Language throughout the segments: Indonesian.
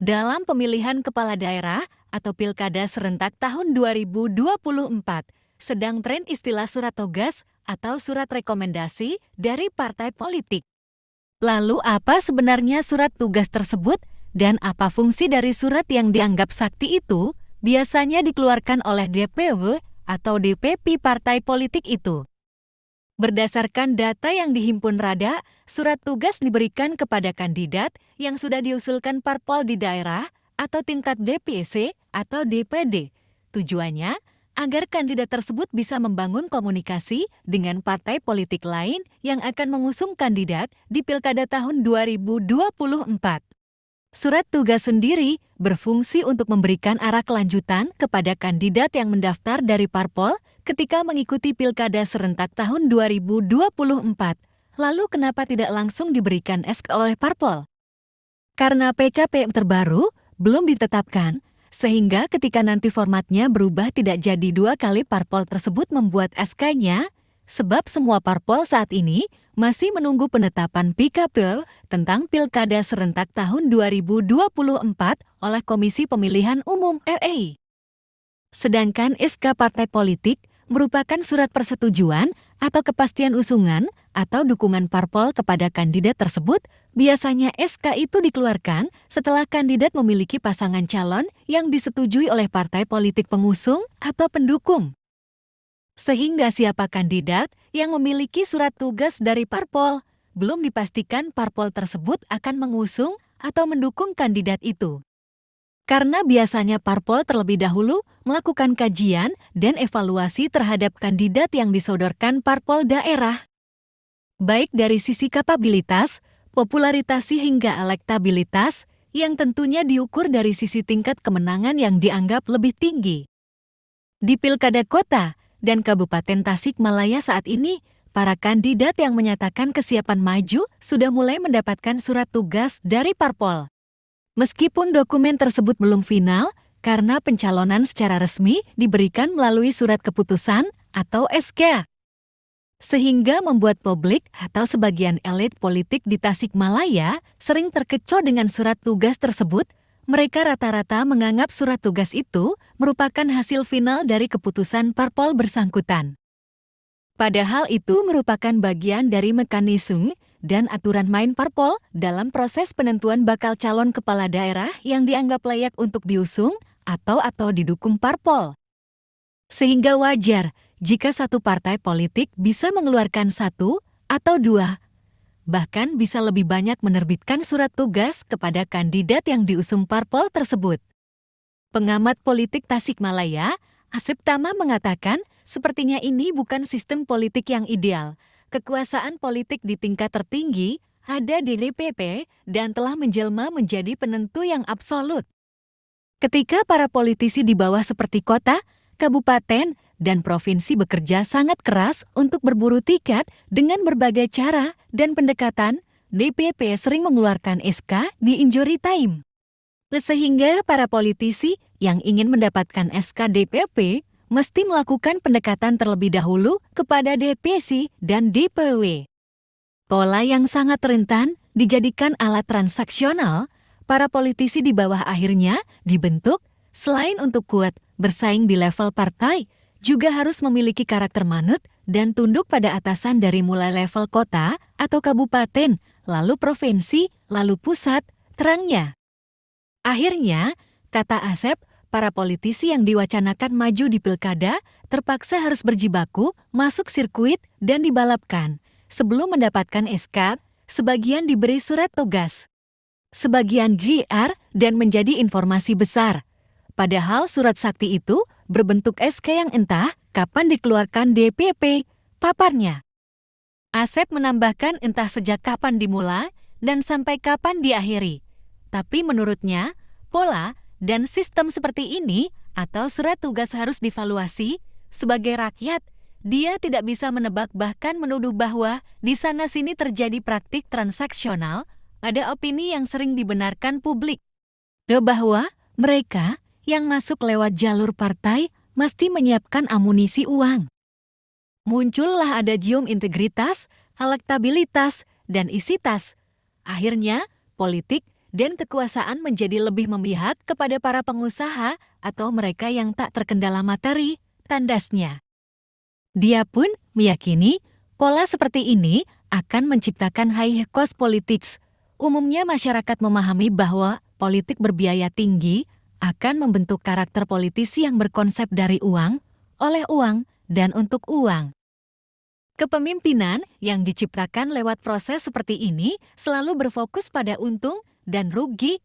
Dalam pemilihan kepala daerah atau pilkada serentak tahun 2024, sedang tren istilah surat tugas atau surat rekomendasi dari partai politik. Lalu apa sebenarnya surat tugas tersebut dan apa fungsi dari surat yang dianggap sakti itu biasanya dikeluarkan oleh DPW atau DPP partai politik itu? Berdasarkan data yang dihimpun Rada, surat tugas diberikan kepada kandidat yang sudah diusulkan parpol di daerah atau tingkat DPC atau DPD. Tujuannya agar kandidat tersebut bisa membangun komunikasi dengan partai politik lain yang akan mengusung kandidat di Pilkada tahun 2024. Surat tugas sendiri berfungsi untuk memberikan arah kelanjutan kepada kandidat yang mendaftar dari parpol ketika mengikuti Pilkada serentak tahun 2024. Lalu kenapa tidak langsung diberikan SK oleh parpol? Karena PKPM terbaru belum ditetapkan, sehingga ketika nanti formatnya berubah tidak jadi 2 kali parpol tersebut membuat SK-nya, sebab semua parpol saat ini masih menunggu penetapan PKPU tentang Pilkada serentak tahun 2024 oleh Komisi Pemilihan Umum RI. Sedangkan SK partai politik merupakan surat persetujuan atau kepastian usungan atau dukungan parpol kepada kandidat tersebut. Biasanya SK itu dikeluarkan setelah kandidat memiliki pasangan calon yang disetujui oleh partai politik pengusung atau pendukung. Sehingga siapa kandidat yang memiliki surat tugas dari parpol, belum dipastikan parpol tersebut akan mengusung atau mendukung kandidat itu. Karena biasanya parpol terlebih dahulu melakukan kajian dan evaluasi terhadap kandidat yang disodorkan parpol daerah. Baik dari sisi kapabilitas, popularitas hingga elektabilitas, yang tentunya diukur dari sisi tingkat kemenangan yang dianggap lebih tinggi. Di Pilkada Kota dan Kabupaten Tasikmalaya saat ini, para kandidat yang menyatakan kesiapan maju sudah mulai mendapatkan surat tugas dari parpol. Meskipun dokumen tersebut belum final, karena pencalonan secara resmi diberikan melalui surat keputusan atau SK. Sehingga membuat publik atau sebagian elit politik di Tasikmalaya sering terkecoh dengan surat tugas tersebut. Mereka rata-rata menganggap surat tugas itu merupakan hasil final dari keputusan parpol bersangkutan. Padahal itu merupakan bagian dari mekanisme dan aturan main parpol dalam proses penentuan bakal calon kepala daerah yang dianggap layak untuk diusung atau didukung parpol. Sehingga wajar jika satu partai politik bisa mengeluarkan 1 atau 2, bahkan bisa lebih banyak menerbitkan surat tugas kepada kandidat yang diusung parpol tersebut. Pengamat politik Tasikmalaya, Asep Tama mengatakan, sepertinya ini bukan sistem politik yang ideal. Kekuasaan politik di tingkat tertinggi ada di DPP dan telah menjelma menjadi penentu yang absolut. Ketika para politisi di bawah seperti kota, kabupaten, dan provinsi bekerja sangat keras untuk berburu tiket dengan berbagai cara dan pendekatan, DPP sering mengeluarkan SK di injury time. Sehingga para politisi yang ingin mendapatkan SK DPP mesti melakukan pendekatan terlebih dahulu kepada DPC dan DPW. Pola yang sangat rentan dijadikan alat transaksional, para politisi di bawah akhirnya dibentuk selain untuk kuat bersaing di level partai, juga harus memiliki karakter manut dan tunduk pada atasan dari mulai level kota atau kabupaten, lalu provinsi, lalu pusat, terangnya. Akhirnya, kata Asep, para politisi yang diwacanakan maju di pilkada terpaksa harus berjibaku masuk sirkuit dan dibalapkan. Sebelum mendapatkan SK, sebagian diberi surat tugas. Sebagian GR dan menjadi informasi besar. Padahal surat sakti itu berbentuk SK yang entah kapan dikeluarkan DPP, paparnya. Asep menambahkan entah sejak kapan dimulai dan sampai kapan diakhiri. Tapi menurutnya, pola dan sistem seperti ini atau surat tugas harus divaluasi. Sebagai rakyat, dia tidak bisa menebak bahkan menuduh bahwa di sana-sini terjadi praktik transaksional. Ada opini yang sering dibenarkan publik, bahwa mereka yang masuk lewat jalur partai mesti menyiapkan amunisi uang. Muncullah adagium integritas, elektabilitas, dan isi tas. Akhirnya, politik dan kekuasaan menjadi lebih memihak kepada para pengusaha atau mereka yang tak terkendala materi, tandasnya. Dia pun meyakini pola seperti ini akan menciptakan high cost politics. Umumnya masyarakat memahami bahwa politik berbiaya tinggi akan membentuk karakter politisi yang berkonsep dari uang, oleh uang, dan untuk uang. Kepemimpinan yang diciptakan lewat proses seperti ini selalu berfokus pada untung dan rugi.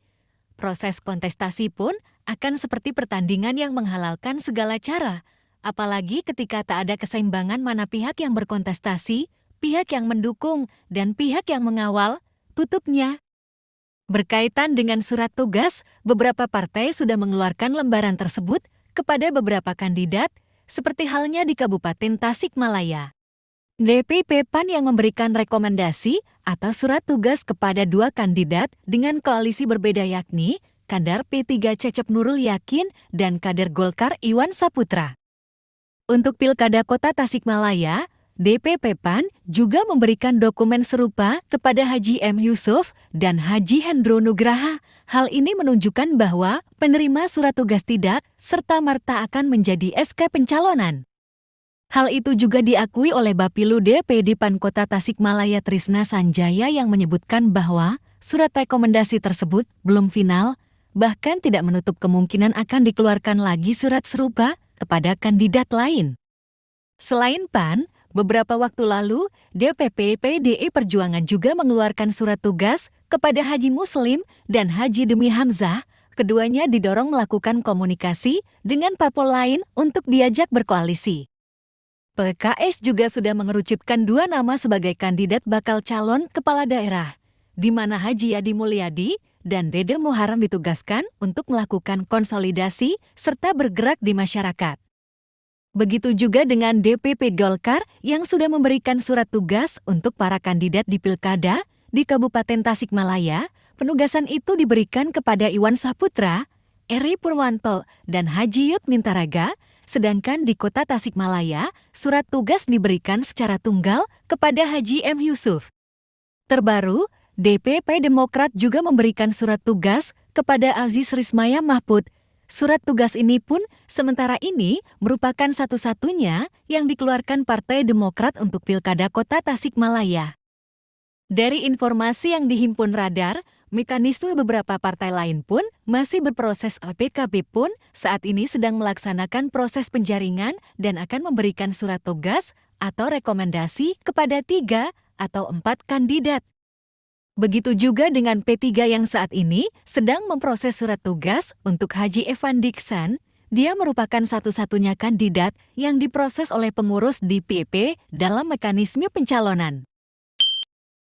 Proses kontestasi pun akan seperti pertandingan yang menghalalkan segala cara, apalagi ketika tak ada keseimbangan mana pihak yang berkontestasi, pihak yang mendukung, dan pihak yang mengawal, tutupnya. Berkaitan dengan surat tugas, beberapa partai sudah mengeluarkan lembaran tersebut kepada beberapa kandidat, seperti halnya di Kabupaten Tasikmalaya. DPP PAN yang memberikan rekomendasi atau surat tugas kepada dua kandidat dengan koalisi berbeda yakni kader P3 Cecep Nurul Yakin dan kader Golkar Iwan Saputra. Untuk Pilkada Kota Tasikmalaya, DPP PAN juga memberikan dokumen serupa kepada Haji M. Yusuf dan Haji Hendro Nugraha. Hal ini menunjukkan bahwa penerima surat tugas tidak serta-merta akan menjadi SK pencalonan. Hal itu juga diakui oleh Bapilu DPD PAN Kota Tasikmalaya Trisna Sanjaya yang menyebutkan bahwa surat rekomendasi tersebut belum final, bahkan tidak menutup kemungkinan akan dikeluarkan lagi surat serupa kepada kandidat lain. Selain PAN, beberapa waktu lalu DPP PDI Perjuangan juga mengeluarkan surat tugas kepada Haji Muslim dan Haji Demi Hamzah. Keduanya didorong melakukan komunikasi dengan parpol lain untuk diajak berkoalisi. PKS juga sudah mengerucutkan dua nama sebagai kandidat bakal calon kepala daerah, di mana Haji Yadi Mulyadi dan Dede Muharam ditugaskan untuk melakukan konsolidasi serta bergerak di masyarakat. Begitu juga dengan DPP Golkar yang sudah memberikan surat tugas untuk para kandidat di Pilkada di Kabupaten Tasikmalaya. Penugasan itu diberikan kepada Iwan Saputra, Eri Purwanto, dan Haji Yut Mintaraga. Sedangkan di Kota Tasikmalaya, surat tugas diberikan secara tunggal kepada Haji M. Yusuf. Terbaru, DPP Demokrat juga memberikan surat tugas kepada Aziz Rismaya Mahpud. Surat tugas ini pun sementara ini merupakan satu-satunya yang dikeluarkan Partai Demokrat untuk Pilkada Kota Tasikmalaya. Dari informasi yang dihimpun Radar, mekanisme beberapa partai lain pun masih berproses. PKB pun saat ini sedang melaksanakan proses penjaringan dan akan memberikan surat tugas atau rekomendasi kepada 3 atau 4 kandidat. Begitu juga dengan P3 yang saat ini sedang memproses surat tugas untuk Haji Evan Diksan. Dia merupakan satu-satunya kandidat yang diproses oleh pengurus DPP dalam mekanisme pencalonan.